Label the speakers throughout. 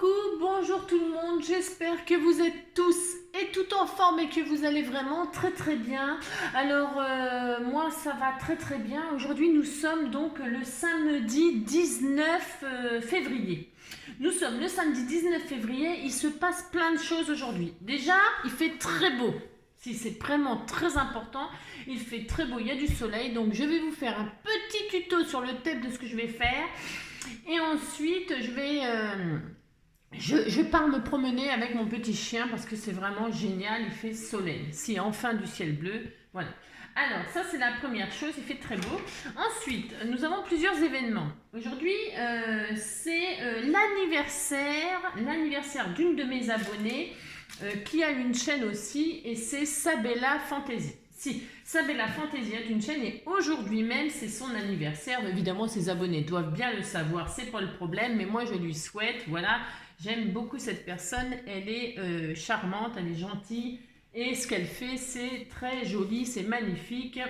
Speaker 1: Coucou, bonjour tout le monde, j'espère que vous êtes tous et tout en forme et que vous allez vraiment très bien. Alors moi ça va très bien. Aujourd'hui nous sommes donc le samedi 19 février. Nous sommes le samedi 19 février, il se passe plein de choses aujourd'hui. Déjà il fait très beau. Si c'est vraiment très important, il fait très beau, il y a du soleil, donc je vais vous faire un petit tuto sur le thème de ce que je vais faire. Et ensuite, je pars me promener avec mon petit chien parce que c'est vraiment génial, il fait soleil. Si, enfin du ciel bleu, voilà. Alors, ça c'est la première chose, il fait très beau. Ensuite, nous avons plusieurs événements. Aujourd'hui, c'est l'anniversaire d'une de mes abonnées qui a une chaîne aussi et c'est Sabella Fantasy. Si, Sabella Fantasy a une chaîne et aujourd'hui même c'est son anniversaire. Évidemment ses abonnés doivent bien le savoir, c'est pas le problème, mais moi je lui souhaite, voilà, j'aime beaucoup cette personne, elle est charmante, elle est gentille et ce qu'elle fait c'est très joli, c'est magnifique.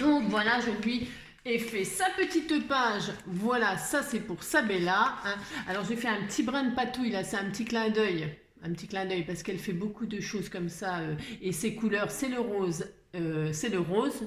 Speaker 1: Donc voilà, je lui ai fait sa petite page, voilà, ça c'est pour Sabella. Hein. Alors j'ai fait un petit brin de patouille là, c'est un petit clin d'œil. Un petit clin d'œil parce qu'elle fait beaucoup de choses comme ça et ses couleurs c'est le rose,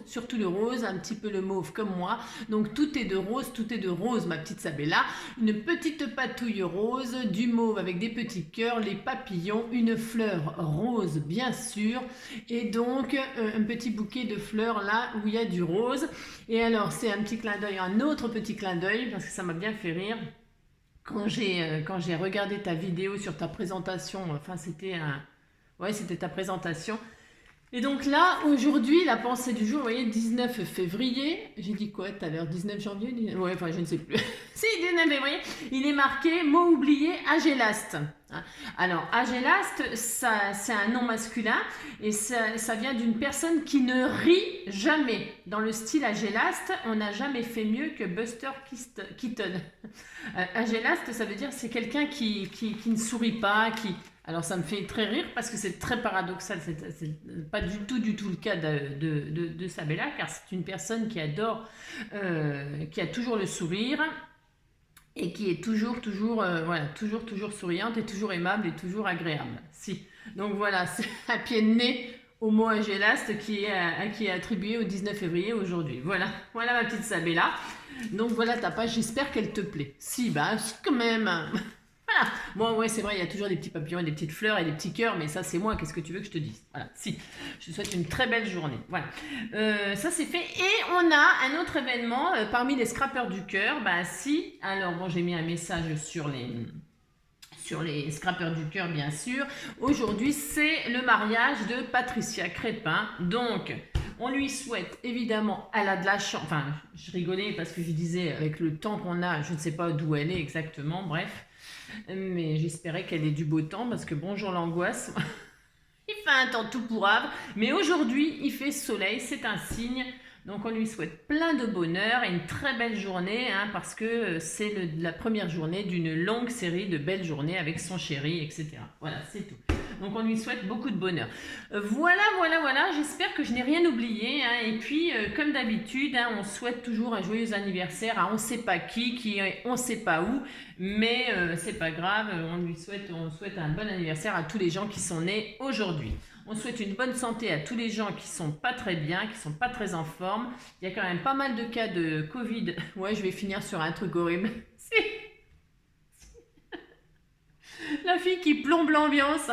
Speaker 1: surtout le rose, un petit peu le mauve comme moi, donc tout est de rose ma petite Sabella, une petite patouille rose, du mauve avec des petits cœurs, les papillons, une fleur rose bien sûr et donc un petit bouquet de fleurs là où il y a du rose et alors c'est un petit clin d'œil, un autre petit clin d'œil parce que ça m'a bien fait rire. Quand j'ai regardé ta vidéo sur ta présentation, enfin c'était ta présentation. Et donc là, aujourd'hui, la pensée du jour, vous voyez, 19 février, j'ai dit quoi tout à l'heure, 19 janvier ouais, enfin je ne sais plus. Si, 19 février, il est marqué, mot oublié, Agélaste. Alors, Agélaste, c'est un nom masculin et ça vient d'une personne qui ne rit jamais. Dans le style Agélaste, on n'a jamais fait mieux que Buster Keaton. Agélaste, ça veut dire c'est quelqu'un qui ne sourit pas, Alors ça me fait très rire parce que c'est très paradoxal, c'est pas du tout le cas de Sabella car c'est une personne qui adore, qui a toujours le sourire et qui est toujours souriante et toujours aimable et toujours agréable. Si. Donc voilà, c'est un pied de nez au mot Agélaste qui est attribué au 19 février aujourd'hui. Voilà ma petite Sabella. Donc voilà ta page, j'espère qu'elle te plaît. Si, bah quand même. Voilà. Bon, ouais, c'est vrai, il y a toujours des petits papillons et des petites fleurs et des petits cœurs, mais ça, c'est moi. Qu'est-ce que tu veux que je te dise? Voilà, si. Je te souhaite une très belle journée. Voilà. Ça, c'est fait. Et on a un autre événement parmi les scrappers du cœur. Bah, si. Alors, bon, j'ai mis un message sur les scrappers du cœur, bien sûr. Aujourd'hui, c'est le mariage de Patricia Crépin. Donc, on lui souhaite, évidemment, elle a de la chance. Enfin, je rigolais parce que je disais, avec le temps qu'on a, je ne sais pas d'où elle est exactement, bref. Mais j'espérais qu'elle ait du beau temps parce que bonjour l'angoisse. Il fait un temps tout pourrave, mais aujourd'hui il fait soleil, c'est un signe. Donc on lui souhaite plein de bonheur et une très belle journée parce que c'est la première journée d'une longue série de belles journées avec son chéri, etc. Voilà, c'est tout. Donc on lui souhaite beaucoup de bonheur. Voilà, j'espère que je n'ai rien oublié. Et puis, comme d'habitude, on souhaite toujours un joyeux anniversaire à on ne sait pas qui est on ne sait pas où, mais c'est pas grave, on souhaite un bon anniversaire à tous les gens qui sont nés aujourd'hui. On souhaite une bonne santé à tous les gens qui sont pas très bien, qui sont pas très en forme. Il y a quand même pas mal de cas de Covid. Ouais, je vais finir sur un truc horrible. La fille qui plombe l'ambiance.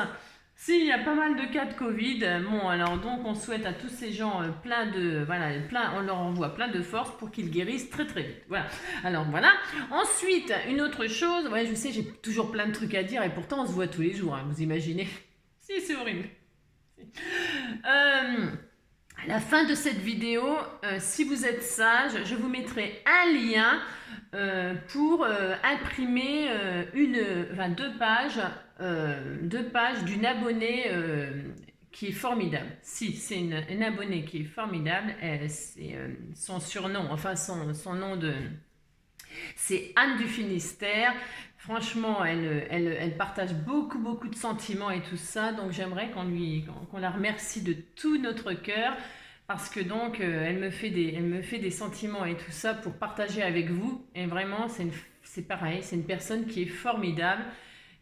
Speaker 1: Si, il y a pas mal de cas de Covid. Bon, alors donc on souhaite à tous ces gens on leur envoie plein de force pour qu'ils guérissent très vite. Voilà. Alors voilà. Ensuite, une autre chose. Ouais, je sais, j'ai toujours plein de trucs à dire et pourtant on se voit tous les jours. Vous imaginez? Si, c'est horrible. À la fin de cette vidéo, si vous êtes sage, je vous mettrai un lien pour imprimer deux pages d'une abonnée qui est formidable. Si, c'est une abonnée qui est formidable. C'est son surnom, enfin son nom c'est Anne du Finistère. Franchement, elle partage beaucoup de sentiments et tout ça. Donc j'aimerais qu'on la remercie de tout notre cœur. Parce que donc, elle me fait des sentiments et tout ça pour partager avec vous. Et vraiment, c'est pareil, c'est une personne qui est formidable.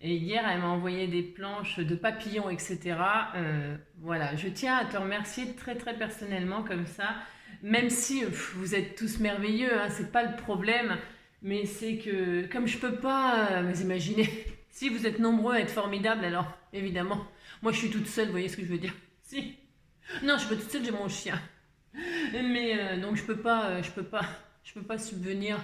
Speaker 1: Et hier, elle m'a envoyé des planches de papillons, etc. Voilà, je tiens à te remercier très très personnellement comme ça, même si vous êtes tous merveilleux, hein, c'est pas le problème, mais c'est que comme je peux pas, vous imaginez, si vous êtes nombreux à être formidables, alors évidemment, moi je suis toute seule, vous voyez ce que je veux dire? Si. Non, je suis pas toute seule, j'ai mon chien. Mais donc je peux pas subvenir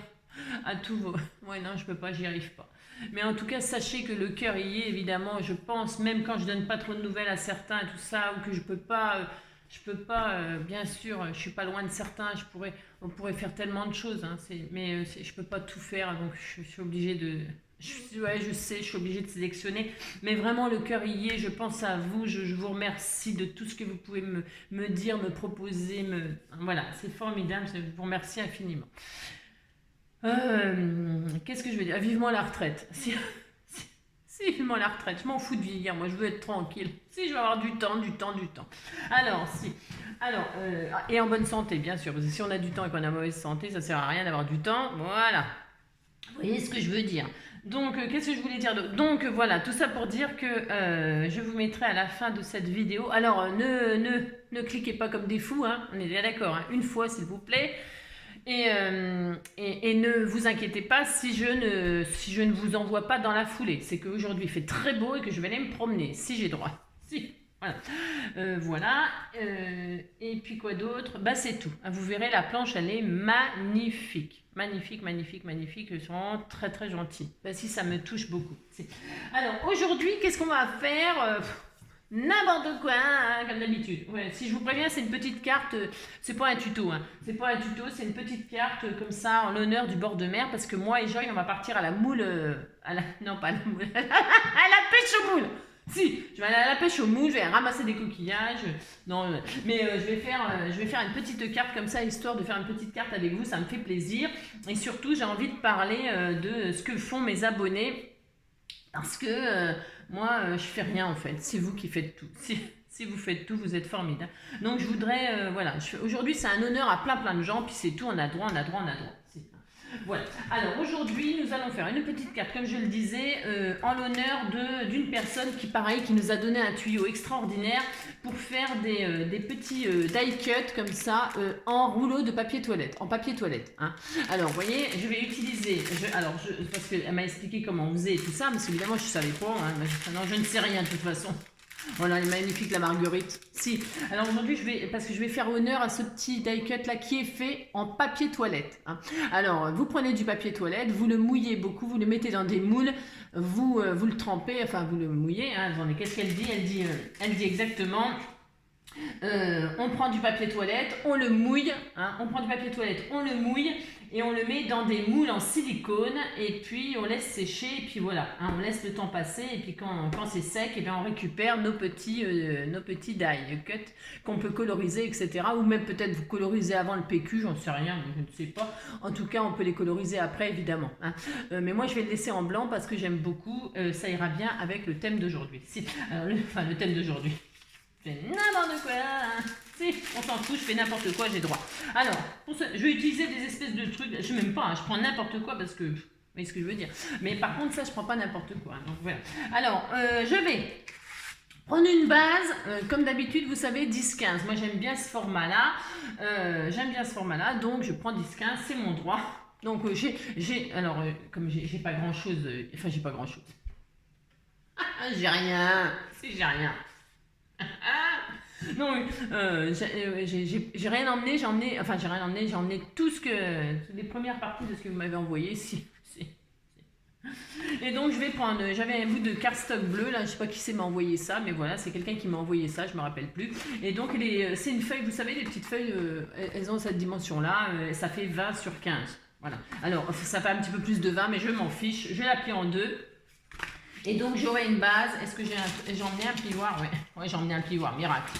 Speaker 1: à tous vos... Ouais, non, je peux pas, j'y arrive pas. Mais en tout cas, sachez que le cœur y est, évidemment, je pense, même quand je donne pas trop de nouvelles à certains et tout ça, ou que je peux pas, bien sûr, je suis pas loin de certains, on pourrait faire tellement de choses, hein, je peux pas tout faire, donc je suis obligée de... Ouais, je sais, je suis obligée de sélectionner, mais vraiment le cœur y est, je pense à vous, je vous remercie de tout ce que vous pouvez me dire, me proposer, voilà, c'est formidable, je vous remercie infiniment. Qu'est-ce que je veux dire? Vivement la retraite. Si, vivement la retraite. Je m'en fous de vieillir. Moi, je veux être tranquille. Si, je veux avoir du temps. Alors, si. Alors, et en bonne santé, bien sûr. Parce que si on a du temps et qu'on a mauvaise santé, ça sert à rien d'avoir du temps. Voilà. Vous voyez ce que je veux dire? Donc, qu'est-ce que je voulais dire? Donc, voilà. Tout ça pour dire que je vous mettrai à la fin de cette vidéo. Alors, ne cliquez pas comme des fous. Hein. On est bien d'accord. Hein. Une fois, s'il vous plaît. Et ne vous inquiétez pas si je ne vous envoie pas dans la foulée. C'est qu'aujourd'hui il fait très beau et que je vais aller me promener, si j'ai droit. Si, voilà. Voilà. Et puis quoi d'autre? Bah c'est tout. Vous verrez, la planche, elle est magnifique. Magnifique. Ils sont très très gentils. Bah si, ça me touche beaucoup. Alors aujourd'hui, qu'est-ce qu'on va faire? N'importe quoi, hein, comme d'habitude. Ouais, si je vous préviens, c'est une petite carte, c'est pas un tuto, hein. C'est pas un tuto, c'est une petite carte comme ça en l'honneur du bord de mer, parce que moi et Joy, on va partir à la moule, non pas à la moule, à la pêche aux moules. Si, je vais aller à la pêche aux moules, je vais ramasser des coquillages. Non, mais je vais faire une petite carte comme ça, histoire de faire une petite carte avec vous, ça me fait plaisir. Et surtout, j'ai envie de parler de ce que font mes abonnés. Parce que moi, je fais rien en fait. C'est vous qui faites tout. Si vous faites tout, vous êtes formidable. Donc je voudrais, voilà. Aujourd'hui, c'est un honneur à plein de gens. Puis c'est tout, on a droit. Voilà. Alors aujourd'hui, nous allons faire une petite carte, comme je le disais, en l'honneur d'une personne qui, pareil, qui nous a donné un tuyau extraordinaire pour faire des petits die cut comme ça en rouleau de papier toilette, en papier toilette. Hein. Alors, vous voyez, je vais utiliser, parce qu'elle m'a expliqué comment on faisait et tout ça, parce qu'évidemment, je ne savais pas. Hein, non, je ne sais rien de toute façon. Voilà, elle est magnifique la marguerite. Si. Alors aujourd'hui, parce que je vais faire honneur à ce petit die cut là qui est fait en papier toilette. Hein. Alors, vous prenez du papier toilette, vous le mouillez beaucoup, vous le mettez dans des moules, vous le trempez, enfin vous le mouillez. Hein. Attendez, qu'est-ce qu'elle dit? Elle dit exactement. On prend du papier toilette, on le mouille, hein, on prend du papier toilette, on le mouille et on le met dans des moules en silicone et puis on laisse sécher et puis voilà, hein, on laisse le temps passer et puis quand c'est sec, et bien on récupère nos petits die cut qu'on peut coloriser, etc. Ou même peut-être vous coloriser avant le PQ, j'en sais rien, je ne sais pas. En tout cas, on peut les coloriser après évidemment. Hein. Mais moi je vais le laisser en blanc parce que j'aime beaucoup, ça ira bien avec le thème d'aujourd'hui. Le thème d'aujourd'hui. Je fais n'importe quoi, hein. Si, on s'en fout, je fais n'importe quoi, j'ai droit. Alors, je vais utiliser des espèces de trucs, je ne sais même pas, hein, je prends n'importe quoi parce que, vous voyez ce que je veux dire. Mais par contre, ça, je ne prends pas n'importe quoi. Donc voilà. Alors, je vais prendre une base, comme d'habitude, vous savez, 10-15. Moi, j'aime bien ce format-là. Donc je prends 10-15, c'est mon droit. Donc, comme j'ai pas grand-chose, j'ai pas grand-chose. J'ai rien. Si, j'ai rien. Non, j'ai rien emmené, j'ai emmené tout ce que, les premières parties de ce que vous m'avez envoyé, si. Et donc je vais prendre, j'avais un bout de cardstock bleu, là, je sais pas qui c'est m'a envoyé ça, mais voilà, c'est quelqu'un qui m'a envoyé ça, je me rappelle plus. Et donc c'est une feuille, vous savez, les petites feuilles, elles ont cette dimension-là, ça fait 20/15, voilà. Alors, ça fait un petit peu plus de 20, mais je m'en fiche, je vais la plier en deux. Et donc j'aurai une base. Est-ce que j'ai emmené un plioir? Ouais, j'ai emmené un plioir, miracle.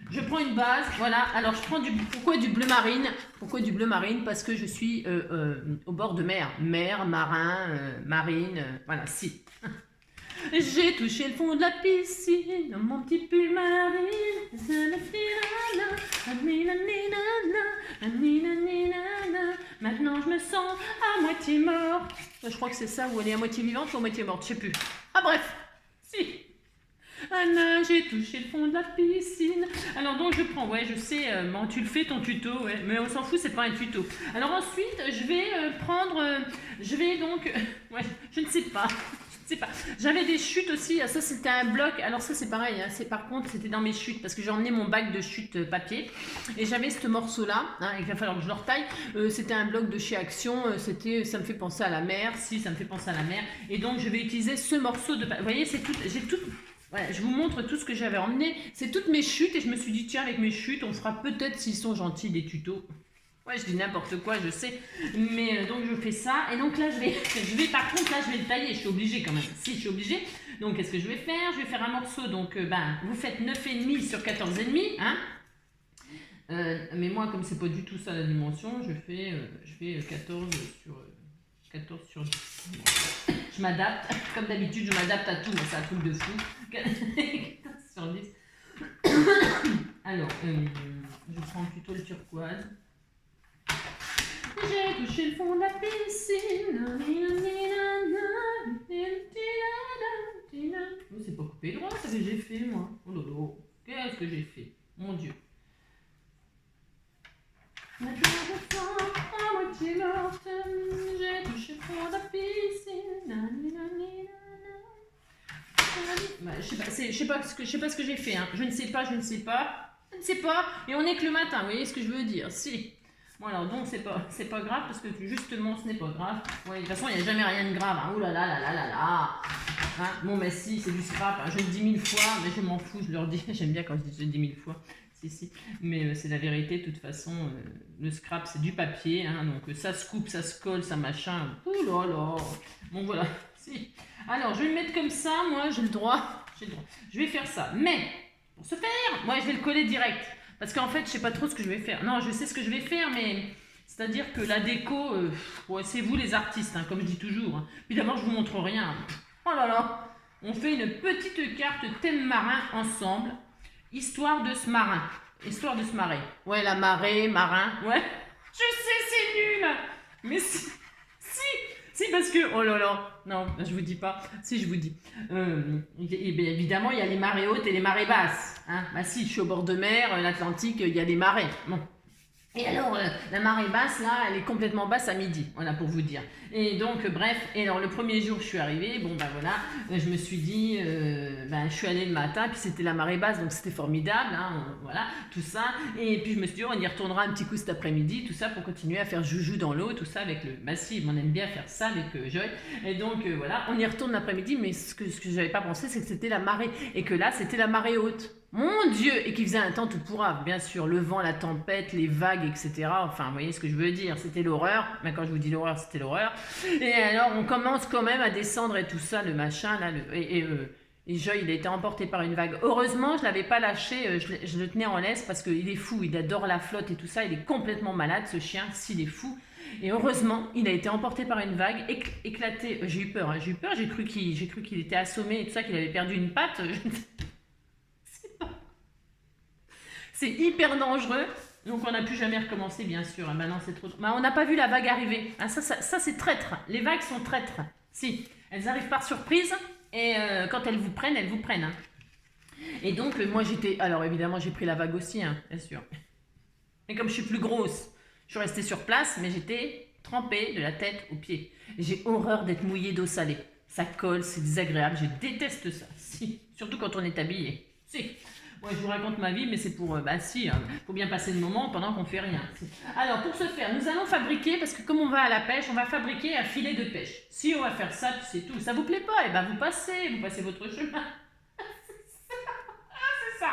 Speaker 1: Je prends une base, voilà. Alors je prends pourquoi du bleu marine? Pourquoi du bleu marine? Parce que je suis au bord de mer. Mer, marin, marine, voilà, si. J'ai touché le fond de la piscine, mon petit pull marine. Maintenant je me sens à moitié morte. Je crois que c'est ça, ou elle est à moitié vivante ou à moitié morte, je sais plus. Ah bref, si. Anna, j'ai touché le fond de la piscine. Alors donc je prends, ouais je sais, bon, tu le fais ton tuto, ouais, mais on s'en fout, c'est pas un tuto. Alors ensuite je vais je vais donc, ouais, je ne sais pas. J'avais des chutes aussi, ça c'était un bloc, alors ça c'est pareil, hein, par contre c'était dans mes chutes parce que j'ai emmené mon bac de chute papier et j'avais ce morceau là, hein, il va falloir que je le retaille, c'était un bloc de chez Action, ça me fait penser à la mer, si ça me fait penser à la mer, et donc je vais utiliser ce morceau de, vous voyez c'est tout, j'ai tout, voilà, je vous montre tout ce que j'avais emmené, c'est toutes mes chutes et je me suis dit tiens avec mes chutes on fera peut-être s'ils sont gentils des tutos. Ouais, je dis n'importe quoi, je sais. Mais donc je fais ça. Et donc là, je vais par contre, là, je vais le tailler. Je suis obligée quand même. Si, je suis obligée. Donc, qu'est-ce que je vais faire? Je vais faire un morceau. Donc, vous faites 9,5 sur 14,5. Hein mais moi, comme c'est pas du tout ça la dimension, je fais 14 sur 10. Je m'adapte. Comme d'habitude, je m'adapte à tout. C'est un truc de fou. 14 sur 10. Alors, je prends plutôt le turquoise. J'ai touché le fond de la piscine. Oh, c'est pas coupé droit, ça que j'ai fait moi. Oh là là, qu'est-ce que j'ai fait? Mon Dieu. Maintenant je sens à moitié morte. J'ai touché le fond de la piscine. Bah, je sais pas ce que j'ai fait. Hein. Je ne sais pas. Et on est que le matin, vous voyez ce que je veux dire? Si. Bon alors donc c'est pas grave parce que justement ce n'est pas grave. Ouais, de toute façon il n'y a jamais rien de grave. Hein. Ouh là là là là là là. Hein, bon mais si c'est du scrap. Hein. Je le dis 1000 fois mais je m'en fous. Je leur dis. J'aime bien quand je dis 10 000 fois. Si. Mais c'est la vérité de toute façon. Le scrap c'est du papier. Hein, donc ça se coupe, ça se colle, ça machin. Ouh là là. Bon voilà. Si. Alors je vais le mettre comme ça. Moi j'ai le droit. Je vais faire ça. Mais pour ce faire, moi je vais le coller direct. Parce qu'en fait, je sais pas trop ce que je vais faire. Non, je sais ce que je vais faire, mais c'est-à-dire que la déco, ouais, c'est vous les artistes, hein, comme je dis toujours. Hein. Puis d'abord, je vous montre rien. Oh là là, on fait une petite carte thème marin ensemble, histoire de se marrer. Ouais, la marée, marin, ouais. Je sais, c'est nul. Mais si, parce que, oh là là, non, je vous dis pas, si je vous dis. Et bien évidemment, il y a les marées hautes et les marées basses. Hein. Bah si, je suis au bord de mer, l'Atlantique, il y a des marées. Bon. Et alors, la marée basse, là, elle est complètement basse à midi, voilà, pour vous dire. Et donc, bref, et alors le premier jour, je suis arrivée, bon, ben voilà, je me suis dit, je suis allée le matin, puis c'était la marée basse, donc c'était formidable, hein, voilà, tout ça. Et puis je me suis dit, on y retournera un petit coup cet après-midi, tout ça, pour continuer à faire joujou dans l'eau, tout ça, avec le... Bah si, on aime bien faire ça avec Joy. Et donc, voilà, on y retourne l'après-midi, mais ce que j'avais pas pensé, c'est que c'était la marée, et que là, c'était la marée haute. Mon Dieu! Et qui faisait un temps tout pourrave, bien sûr, le vent, la tempête, les vagues, etc. Enfin, vous voyez ce que je veux dire, c'était l'horreur. Mais quand je vous dis l'horreur, c'était l'horreur. Et alors, on commence quand même à descendre et tout ça, le machin, là, et Joy, il a été emporté par une vague. Heureusement, je ne l'avais pas lâché, je le tenais en laisse parce qu'il est fou, il adore la flotte et tout ça, il est complètement malade, ce chien, s'il est fou. Et heureusement, il a été emporté par une vague, éclaté. J'ai eu peur, j'ai cru qu'il était assommé et tout ça, qu'il avait perdu une patte. C'est hyper dangereux. Donc on n'a plus jamais recommencé, bien sûr. Ah, maintenant c'est trop. Bah, on n'a pas vu la vague arriver. Ah, ça c'est traître. Les vagues sont traîtres. Si, elles arrivent par surprise et quand elles vous prennent, Hein. Et donc moi j'étais. Alors évidemment j'ai pris la vague aussi, hein, bien sûr. Et comme je suis plus grosse, je suis restée sur place, mais j'étais trempée de la tête aux pieds. J'ai horreur d'être mouillée d'eau salée. Ça colle, c'est désagréable. Je déteste ça. Si, surtout quand on est habillé. Si. Ouais, je vous raconte ma vie, mais c'est pour... faut bien passer le moment pendant qu'on fait rien. Alors, pour ce faire, nous allons fabriquer, parce que comme on va à la pêche, on va fabriquer un filet de pêche. Si on va faire ça, puis c'est tout. Ça vous plaît pas? Eh ben, vous passez votre chemin. C'est ça.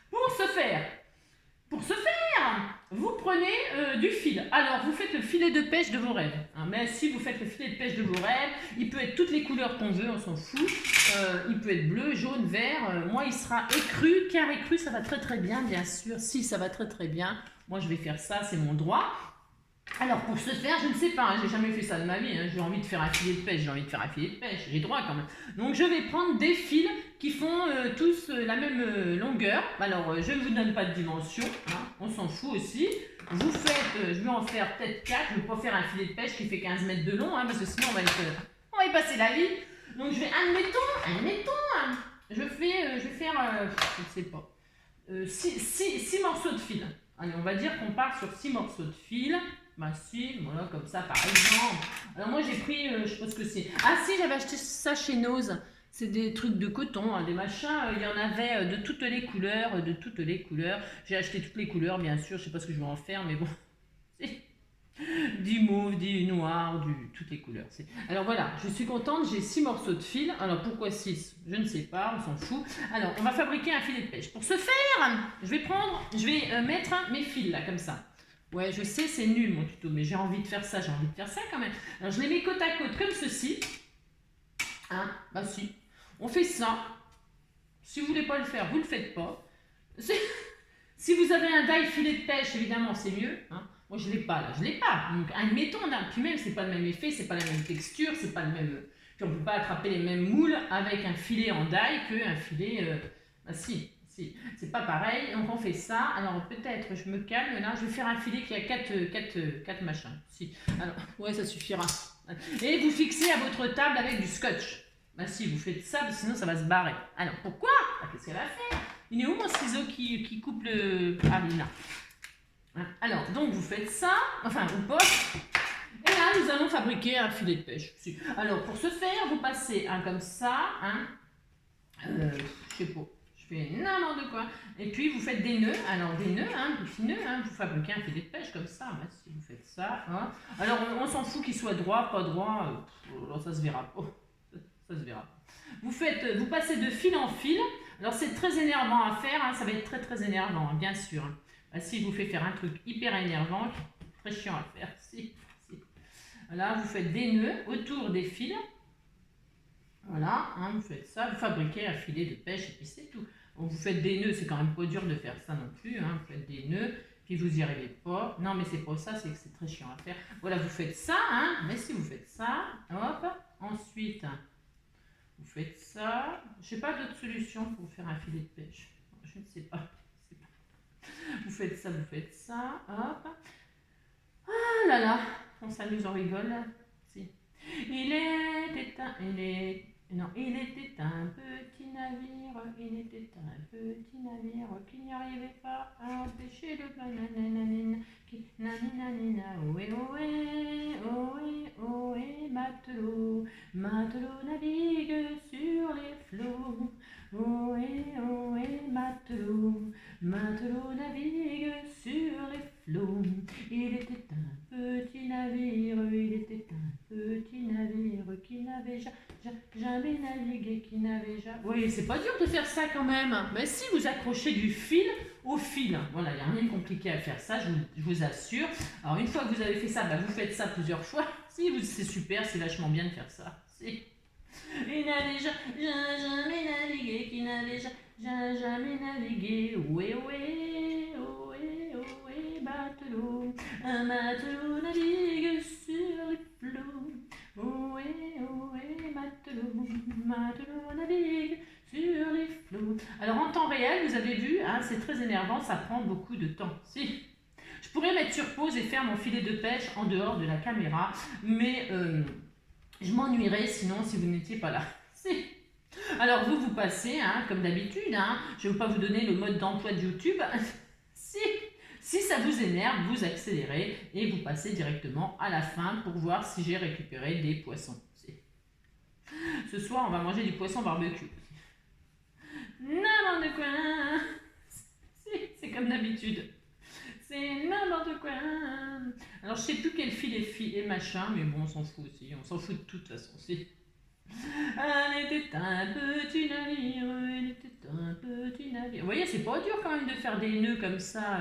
Speaker 1: Pour ce faire, vous prenez du fil. Alors, vous faites le filet de pêche de vos rêves. Hein, mais si vous faites le filet de pêche de vos rêves, il peut être toutes les couleurs qu'on veut, on s'en fout. Il peut être bleu, jaune, vert. Moi, il sera écru, car écru, ça va très très bien, bien sûr. Si, ça va très très bien. Moi, je vais faire ça, c'est mon droit. Alors pour ce faire, je ne sais pas, hein, j'ai jamais fait ça de ma vie, hein, j'ai envie de faire un filet de pêche, j'ai envie de faire un filet de pêche, j'ai droit quand même. Donc je vais prendre des fils qui font tous la même longueur. Alors je ne vous donne pas de dimension, hein, on s'en fout aussi. Vous faites, je vais en faire peut-être 4, je ne vais pas faire un filet de pêche qui fait 15 mètres de long, hein, parce que sinon on va y passer la vie. Donc je vais, admettons, hein, je vais faire, je ne sais pas, 6 morceaux de fil. Allez, on va dire qu'on part sur 6 morceaux de fil. Bah si, voilà, comme ça par exemple. Alors moi j'ai pris, je sais pas ce que c'est. Ah si, j'avais acheté ça chez Nose. C'est des trucs de coton, hein, des machins. Il y en avait de toutes les couleurs, de toutes les couleurs. J'ai acheté toutes les couleurs, bien sûr. Je sais pas ce que je vais en faire, mais bon. Du mauve, du noir, toutes les couleurs. Alors voilà, je suis contente, j'ai 6 morceaux de fil. Alors pourquoi 6? Je ne sais pas, on s'en fout. Alors on va fabriquer un filet de pêche. Pour ce faire, je vais mettre mes fils là, comme ça. Ouais, je sais, c'est nul mon tuto, mais j'ai envie de faire ça, quand même. Alors je les mets côte à côte comme ceci. Hein, bah si. On fait ça. Si vous voulez pas le faire, vous le faites pas. Si vous avez un die filet de pêche, évidemment, c'est mieux. Hein. Moi, je ne l'ai pas là, je l'ai pas. Donc, admettons, puis même, c'est pas le même effet, c'est pas la même texture, c'est pas le même. Puis on ne peut pas attraper les mêmes moules avec un filet en die qu'un filet. Bah, si, c'est pas pareil. Donc, on fait ça. Alors, peut-être, je me calme là, je vais faire un filet qui a 4 machins. Si. Alors, ouais, ça suffira. Et vous fixez à votre table avec du scotch. Bah, si, vous faites ça, sinon ça va se barrer. Alors, pourquoi? Bah, qu'est-ce qu'elle a fait? Il est où mon ciseau qui coupe le... Ah, il est là. Alors, donc vous faites ça, enfin vous posez, et là nous allons fabriquer un filet de pêche. Alors pour ce faire, vous passez un comme ça, je sais pas, je fais n'importe quoi, et puis vous faites des nœuds, alors des nœuds, des petits nœuds, vous fabriquez un filet de pêche comme ça, si vous faites ça, alors on s'en fout qu'il soit droit, pas droit, ça se verra pas, ça se verra. Vous passez de fil en fil. Alors c'est très énervant à faire, ça va être très très énervant, bien sûr. Si je vous fais faire un truc hyper énervant, très chiant à faire. Si. Là, vous faites des nœuds autour des fils. Voilà, vous faites ça, vous fabriquez un filet de pêche et puis c'est tout. Donc vous faites des nœuds, c'est quand même pas dur de faire ça non plus. Vous faites des nœuds, puis vous n'y arrivez pas. Non, mais c'est pas ça, c'est que c'est très chiant à faire. Voilà, vous faites ça, mais si vous faites ça, hop, ensuite... Vous faites ça. Je n'ai pas d'autre solution pour faire un filet de pêche. Je ne sais pas. Vous faites ça, hop. Ah là là, on s'amuse, on rigole. Si. Il était un petit navire. Il était un petit navire qui n'y arrivait pas à empêcher le bananananine. Naninanina, ohé, ohé, ohé, ohé, matelot. Matelot navigue sur les flots. Ohé, ohé, matelot. Matelot navigue sur les flots. Il était un petit navire, qui n'avait jamais navigué, qui n'avait jamais... Oui, c'est pas dur de faire ça quand même. Mais si vous accrochez du fil au fil, voilà, il n'y a rien de compliqué à faire ça, je vous assure. Alors une fois que vous avez fait ça, vous faites ça plusieurs fois. Si, c'est super, c'est vachement bien de faire ça. Si. Il n'avait jamais navigué, qui n'avait jamais navigué. Ohé, ohé, ohé, ohé, matelot. Un matelot navigue sur les flots. Ohé, ohé, matelot. Matelot navigue sur les flots. Alors en temps réel, vous avez vu, c'est très énervant, ça prend beaucoup de temps. Si. Je pourrais mettre sur pause et faire mon filet de pêche en dehors de la caméra, mais... je m'ennuierais sinon si vous n'étiez pas là. Si. Alors vous passez, comme d'habitude, je ne vais pas vous donner le mode d'emploi de YouTube. Si ça vous énerve, vous accélérez et vous passez directement à la fin pour voir si j'ai récupéré des poissons. Si. Ce soir, on va manger du poisson barbecue. N'importe quoi. Si, c'est comme d'habitude. C'est n'importe quoi. Alors, je sais plus quel fil est machin, mais bon, on s'en fout aussi. On s'en fout de toute façon. Si. Elle était un petit navire, elle était un petit navire. Vous voyez, c'est pas dur quand même de faire des nœuds comme ça.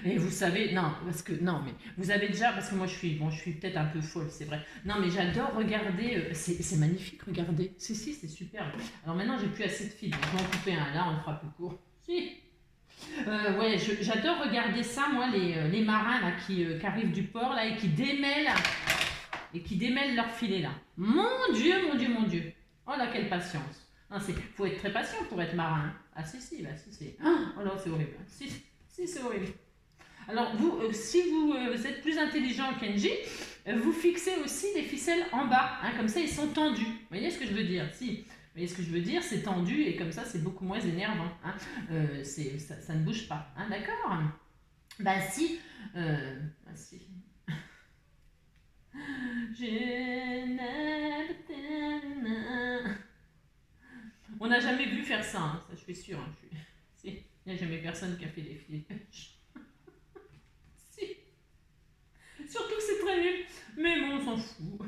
Speaker 1: Et vous savez, non, mais vous avez déjà, parce que moi je suis peut-être un peu folle, c'est vrai. Non, mais j'adore regarder, c'est magnifique, regardez. Si, c'est super. Alors maintenant, j'ai plus assez de fils. Je vais en couper un là, on le fera plus court. Si. Ouais, j'adore regarder ça, moi, les marins là, qui arrivent du port là, et qui démêlent leur filet là. Mon Dieu, mon Dieu, mon Dieu. Oh là, quelle patience. Il faut être très patient pour être marin. Hein. Ah si, si, là, si, c'est... Oh là, c'est horrible. Si, si, c'est horrible. Alors, vous, si vous êtes plus intelligent qu'Engie, vous fixez aussi des ficelles en bas. Hein, comme ça, ils sont tendus. Vous voyez ce que je veux dire? Si. Vous voyez ce que je veux dire? C'est tendu et comme ça, c'est beaucoup moins énervant. Hein. Ça ne bouge pas. Hein, d'accord? Bah si. Bah si. On n'a jamais vu faire ça, hein, ça je suis sûre. Hein, il n'y a jamais personne qui a fait des filets de pêche. Si. Surtout que c'est très nul. Mais bon, on s'en fout.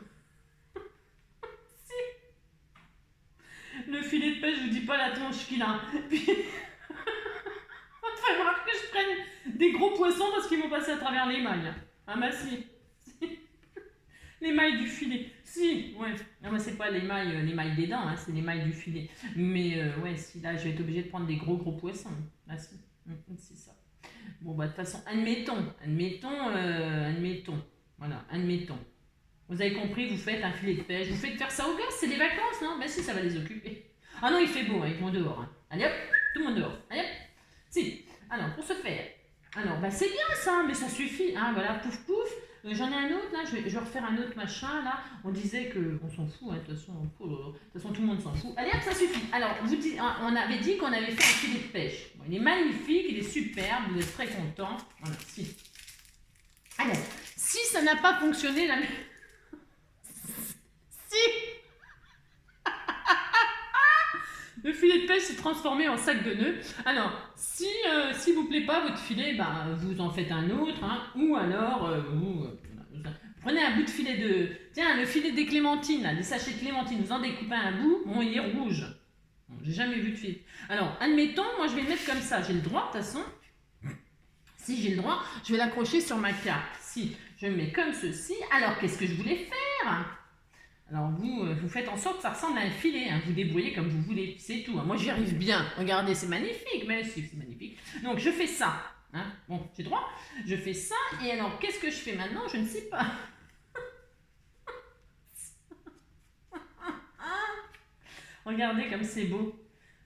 Speaker 1: Si. Le filet de pêche, je vous dis pas la tronche qu'il a. Puis... il va falloir que je prenne des gros poissons parce qu'ils vont passer à travers les mailles. Ah bah si. Les mailles du filet. Si, ouais. Non, mais c'est pas les mailles des dents, hein, c'est les mailles du filet. Mais ouais, si là, je vais être obligée de prendre des gros poissons. Ah si, c'est ça. Bon, bah de toute façon, admettons. Voilà, admettons. Vous avez compris, vous faites un filet de pêche. Vous faites faire ça aux gosses, c'est les vacances, non? Ben si, ça va les occuper. Ah non, il fait beau, hein, ils vont dehors. Hein. Allez hop, tout le monde dehors. Allez hop. Si. Alors, pour ce faire. Alors, bah c'est bien ça, mais ça suffit. Hein, voilà, pouf pouf. J'en ai un autre là, je vais refaire un autre machin là. On disait qu'on s'en fout, hein, de toute façon, tout le monde s'en fout. Allez hop, ça suffit. Alors, on avait dit qu'on avait fait un filet de pêche. Bon, il est magnifique, il est superbe, vous êtes très contents. Voilà, si. Alors, si ça n'a pas fonctionné, là. Si le filet de pêche s'est transformé en sac de nœuds. Alors, si vous plaît pas votre filet, bah, vous en faites un autre, hein, ou alors vous prenez un bout de filet de... Tiens, le filet des clémentines, là, des sachets de clémentines, vous en découpez un bout, bon, il est rouge. Bon, j'ai jamais vu de filet. Alors, admettons, moi je vais le mettre comme ça, j'ai le droit de toute façon. Si j'ai le droit, je vais l'accrocher sur ma carte. Si je le mets comme ceci, alors qu'est-ce que je voulais faire? Alors vous faites en sorte que ça ressemble à un filet, hein. Vous débrouillez comme vous voulez, c'est tout. Hein. Moi j'y arrive bien, regardez c'est magnifique, mais si c'est magnifique. Donc je fais ça, hein. Bon j'ai droit, je fais ça, et alors qu'est-ce que je fais maintenant? Je ne sais pas. Regardez comme c'est beau.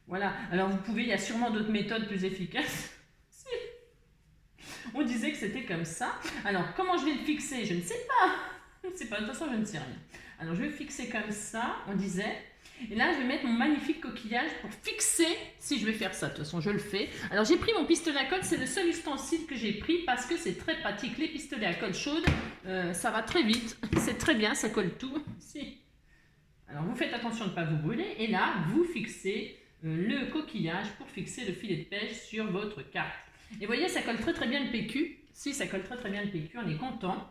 Speaker 1: Voilà, alors vous pouvez, il y a sûrement d'autres méthodes plus efficaces. On disait que c'était comme ça. Alors comment je vais le fixer? Je ne sais pas. Je ne sais pas, de toute façon je ne sais rien. Alors je vais fixer comme ça, on disait. Et là je vais mettre mon magnifique coquillage pour fixer, si je vais faire ça, de toute façon je le fais. Alors j'ai pris mon pistolet à colle, c'est le seul ustensile que j'ai pris parce que c'est très pratique. Les pistolets à colle chaude, ça va très vite, c'est très bien, ça colle tout. Si. Alors vous faites attention de ne pas vous brûler et là vous fixez le coquillage pour fixer le filet de pêche sur votre carte. Et vous voyez, ça colle très très bien le PQ. Si, ça colle très très bien le PQ, on est content.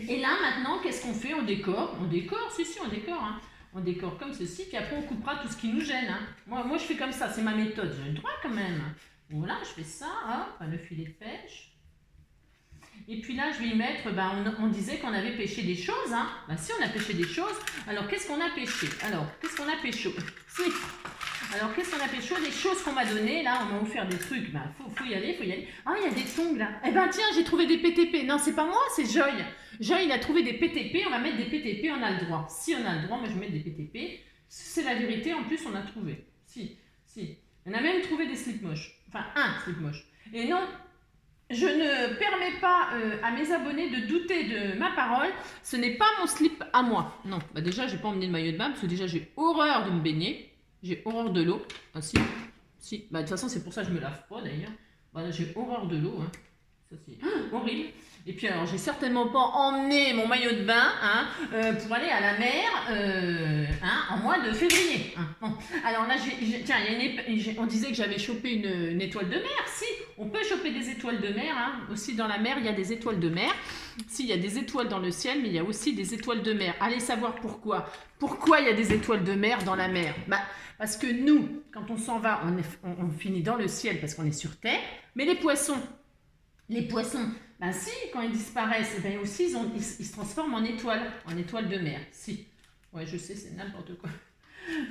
Speaker 1: Et là, maintenant, qu'est-ce qu'on fait? On décore. On décore, si, on décore. Hein. On décore comme ceci, puis après, on coupera tout ce qui nous gêne. Hein. Moi, je fais comme ça, c'est ma méthode. J'ai le droit quand même. Voilà, je fais ça, hop, le filet de pêche. Et puis là, je vais y mettre, on disait qu'on avait pêché des choses. Hein. Si, on a pêché des choses. Alors, qu'est-ce qu'on a pêché? Alors, qu'est-ce qu'on a pêché? Si. Alors, qu'est-ce qu'on a pêché? Des choses qu'on m'a données, là, on m'a offert des trucs. Faut y aller, faut y aller. Ah, il y a des tongs, là. Eh ben, tiens, j'ai trouvé des PTP. Non, c'est pas moi, c'est Joy. Joy, il a trouvé des PTP, on va mettre des PTP, on a le droit. Si on a le droit, moi, je vais mettre des PTP. C'est la vérité, en plus, on a trouvé. Si. On a même trouvé des slips moches. Enfin, un slip moche. Et non, je ne permets pas à mes abonnés de douter de ma parole. Ce n'est pas mon slip à moi. Non, déjà, j'ai pas emmené de maillot de bain, parce que déjà, j'ai horreur de me baigner. J'ai horreur de l'eau. Ah si. De toute façon, c'est pour ça que je me lave pas d'ailleurs. Voilà, j'ai horreur de l'eau. Hein. Ça, c'est horrible. Et puis alors, j'ai certainement pas emmené mon maillot de bain pour aller à la mer en mois de février. Hein. Bon. Alors là, tiens, on disait que j'avais chopé une étoile de mer. Si, on peut choper des étoiles de mer. Hein. Aussi dans la mer, il y a des étoiles de mer. Si, il y a des étoiles dans le ciel, mais il y a aussi des étoiles de mer. Allez savoir pourquoi. Pourquoi il y a des étoiles de mer dans la mer? Parce que nous, quand on s'en va, on finit dans le ciel parce qu'on est sur Terre. Mais les poissons, si, quand ils disparaissent, aussi, ils se transforment en étoiles de mer. Si. Ouais, je sais, c'est n'importe quoi.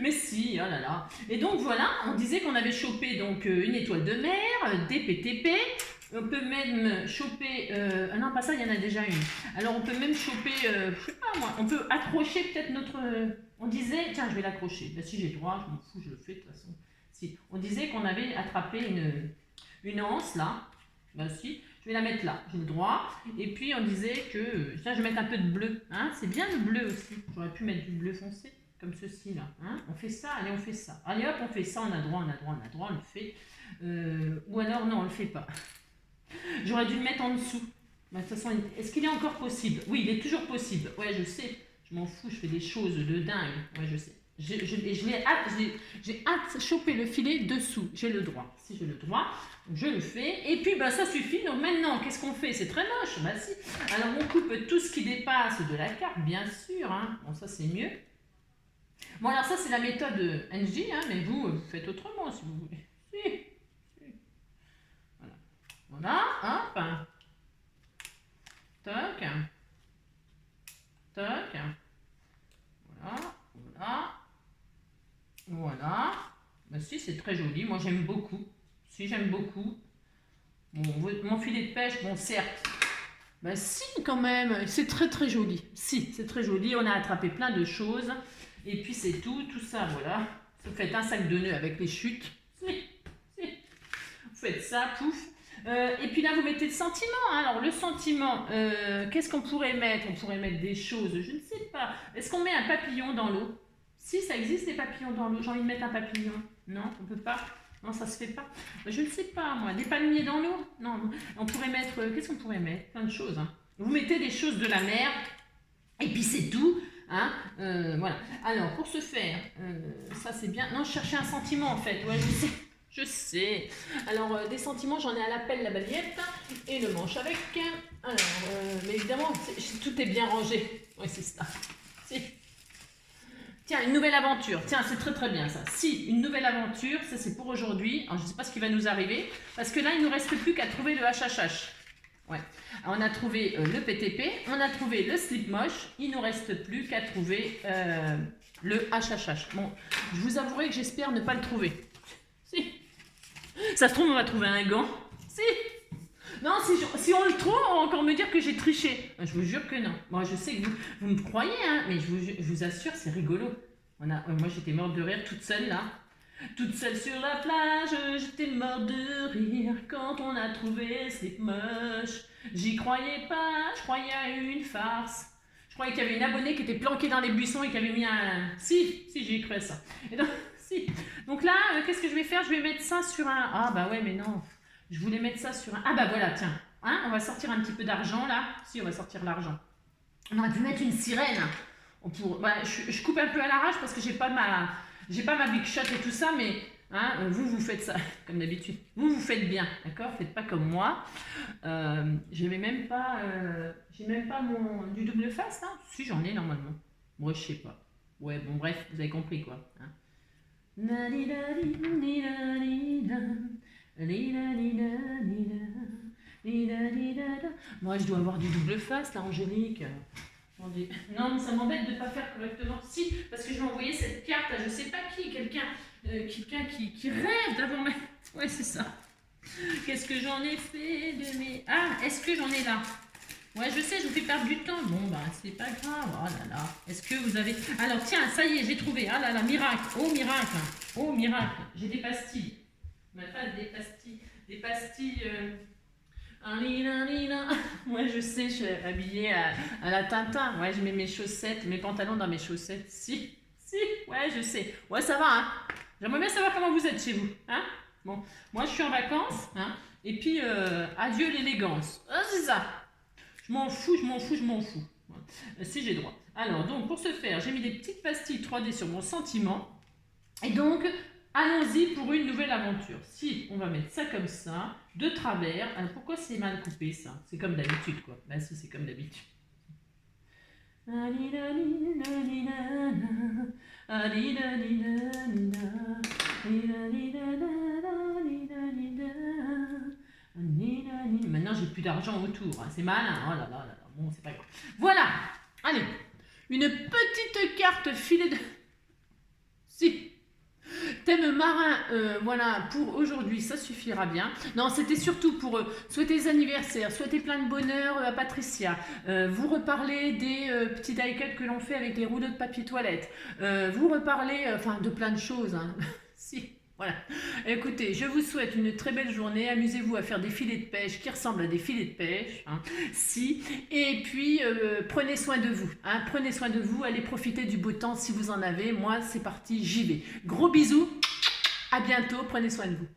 Speaker 1: Mais si, oh là là. Et donc voilà, on disait qu'on avait chopé donc une étoile de mer, des PTP. On peut même choper... ah non, pas ça, il y en a déjà une. Alors on peut même choper, je sais pas moi, on peut accrocher peut-être notre... on disait, tiens, je vais l'accrocher. Ben, si j'ai droit, je m'en fous, je le fais de toute façon. Si. On disait qu'on avait attrapé une anse là. Ben si, je vais la mettre là, j'ai le droit. Et puis on disait que, tiens, je vais mettre un peu de bleu. Hein, c'est bien le bleu aussi. J'aurais pu mettre du bleu foncé, comme ceci là. Hein, on fait ça, allez, on fait ça. Allez hop, on fait ça, on a droit, on a droit, on a droit, on le fait. Ou alors non, on le fait pas. J'aurais dû le mettre en dessous. De toute façon, est-ce qu'il est encore possible? Oui, il est toujours possible. Ouais, je sais. Je m'en fous, je fais des choses de dingue. Ouais, je sais. J'ai hâte de choper le filet dessous. J'ai le droit. Si j'ai le droit, je le fais. Et puis, bah, ça suffit. Donc maintenant, qu'est-ce qu'on fait? C'est très moche. Bah si. Alors, on coupe tout ce qui dépasse de la carte, bien sûr. Hein. Bon, ça, c'est mieux. Bon, alors ça, c'est la méthode NJ. Hein, mais vous faites autrement, si vous voulez. Si. Voilà, hop. Toc. Toc. Voilà, voilà. Voilà. Ben si, c'est très joli. Moi, j'aime beaucoup. Si, j'aime beaucoup. Bon, mon filet de pêche, bon, certes. Ben si, quand même. C'est très, très joli. Si, c'est très joli. On a attrapé plein de choses. Et puis, c'est tout. Tout ça, voilà. Vous faites un sac de nœuds avec les chutes. Si, si. Vous faites ça, pouf. Et puis là, vous mettez le sentiment. Hein. Alors, le sentiment, qu'est-ce qu'on pourrait mettre? On pourrait mettre des choses, je ne sais pas. Est-ce qu'on met un papillon dans l'eau? Si, ça existe des papillons dans l'eau. J'ai envie de mettre un papillon. Non, on peut pas. Non, ça se fait pas. Je ne sais pas, moi. Des palmiers dans l'eau? Non, non. On pourrait mettre... qu'est-ce qu'on pourrait mettre? Plein de choses. Hein. Vous mettez des choses de la mer. Et puis, c'est tout. Hein. Voilà. Alors, pour ce faire, ça, c'est bien. Non, je cherchais un sentiment, en fait. Ouais, je sais. Je sais. Alors, des sentiments, j'en ai à l'appel, la baguette et le manche avec. Alors, mais évidemment, tout est bien rangé. Oui, c'est ça. Si. Tiens, une nouvelle aventure. Tiens, c'est très très bien ça. Si, une nouvelle aventure, ça c'est pour aujourd'hui. Alors, je ne sais pas ce qui va nous arriver, parce que là, il ne nous reste plus qu'à trouver le HHH. Ouais. Alors, on a trouvé le PTP, on a trouvé le slip moche, il ne nous reste plus qu'à trouver le HHH. Bon, je vous avouerai que j'espère ne pas le trouver. Si. Ça se trouve, on va trouver un gant. Si. Non, si on le trouve, on va encore me dire que j'ai triché. Je vous jure que non. Moi, je sais que vous me croyez, hein, mais je vous assure, c'est rigolo. Moi, j'étais morte de rire toute seule, là. Toute seule sur la plage, j'étais morte de rire quand on a trouvé Slip moche. J'y croyais pas, je croyais à une farce. Je croyais qu'il y avait une abonnée qui était planquée dans les buissons et qui avait mis un... Si, j'ai cru à ça. Et donc... Donc là, qu'est-ce que je vais faire? Je vais mettre ça sur un... Ah bah ouais, mais non. Je voulais mettre ça sur un... Ah bah voilà, tiens. Hein, on va sortir un petit peu d'argent là. Si, on va sortir l'argent. On aurait pu mettre une sirène. Bah, je coupe un peu à l'arrache parce que j'ai pas ma big shot et tout ça, mais hein, vous faites ça comme d'habitude. Vous faites bien, d'accord? Faites pas comme moi. J'ai même pas du double face là. Si, j'en ai normalement. Moi, je sais pas. Ouais, bon bref, vous avez compris quoi. Hein. Moi, je dois avoir du double face, là, Angélique. Non, mais ça m'embête de ne pas faire correctement. Si, parce que je vais envoyer cette carte à je sais pas qui, quelqu'un qui rêve d'avoir ma... Ouais, c'est ça. Qu'est-ce que j'en ai fait de mes... Ah, est-ce que j'en ai là? Ouais, je sais, je vous fais perdre du temps. Bon, bah, c'est pas grave. Oh là là. Est-ce que vous avez... Alors, tiens, ça y est, j'ai trouvé. Ah là là, miracle. Oh, miracle. Oh, miracle. J'ai des pastilles. Mais pas des pastilles. Des pastilles... Ouais, je sais, je suis habillée à la Tintin. Ouais, je mets mes chaussettes, mes pantalons dans mes chaussettes. Si. Ouais, je sais. Ouais, ça va, hein. J'aimerais bien savoir comment vous êtes chez vous. Hein. Bon, moi, je suis en vacances. Hein. Et puis, adieu l'élégance. Ah, c'est ça. Je m'en fous. Si j'ai droit. Alors, donc, pour ce faire, j'ai mis des petites pastilles 3D sur mon sentiment. Et donc, allons-y pour une nouvelle aventure. Si, on va mettre ça comme ça, de travers. Alors, pourquoi c'est mal coupé, ça? C'est comme d'habitude, quoi. Bah si, c'est comme d'habitude. Maintenant, j'ai plus d'argent autour. Hein. C'est malin. Oh là là là. Bon, c'est pas grave. Voilà. Allez. Une petite carte filet de... Si. Thème marin, voilà, pour aujourd'hui, ça suffira bien. Non, c'était surtout pour souhaiter les anniversaires, souhaiter plein de bonheur à Patricia, vous reparler des petits die-cuts que l'on fait avec les rouleaux de papier toilette, vous reparler, enfin, de plein de choses, hein. Si. Voilà. Écoutez, je vous souhaite une très belle journée. Amusez-vous à faire des filets de pêche qui ressemblent à des filets de pêche. Hein, si. Et puis, prenez soin de vous. Hein, prenez soin de vous. Allez profiter du beau temps si vous en avez. Moi, c'est parti, j'y vais. Gros bisous. À bientôt. Prenez soin de vous.